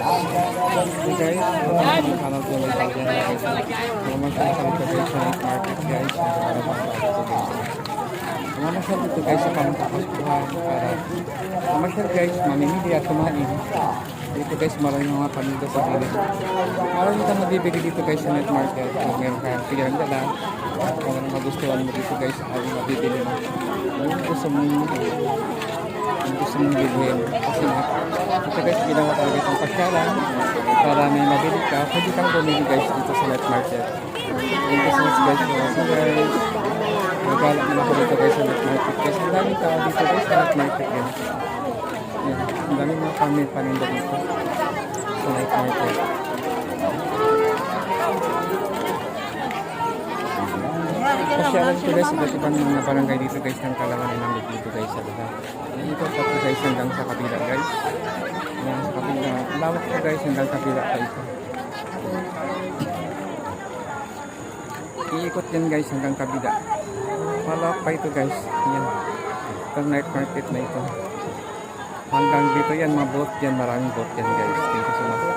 So guys, hanap ko lang tayo guys. Mamasyal sa dito guys sa night market guys. Mamasyal dito guys sa pangkakaspuhan para mamasyal guys, mamimili at kumain. Dito guys, maraming mga paninda sa gilid. Maraming kang mabibili dito guys sa night market. Kung meron kang pilang dala, kung anong magustuhan mo dito guys, ay mabibili mo. Kung gusto mong bilhin. Kasi ito guys, ginawa talaga itong pasyalan para may mabili ka. Pwede kang bumili guys dito sa night market. Thank you so much guys for watching guys. Nagala naman ako dito guys sa night market guys. Ang daming tao dito guys sa night market guys. Yan. Ang daming mga paninda dito sa night market. Pasyalan ko guys, iba't ibang mga barangay dito guys ng Kalangan namin dito guys sa lahat. Dito pati guys hanggang sa kabila guys. Yan sa kabila. Lawak ko guys hanggang kabila pa ito. Iikot yan guys hanggang kabila. Malawak pa ito guys. Yan. Itong night market na ito. Hanggang dito yan, mga boat yan. Maraming boat yan guys. Thank you so much.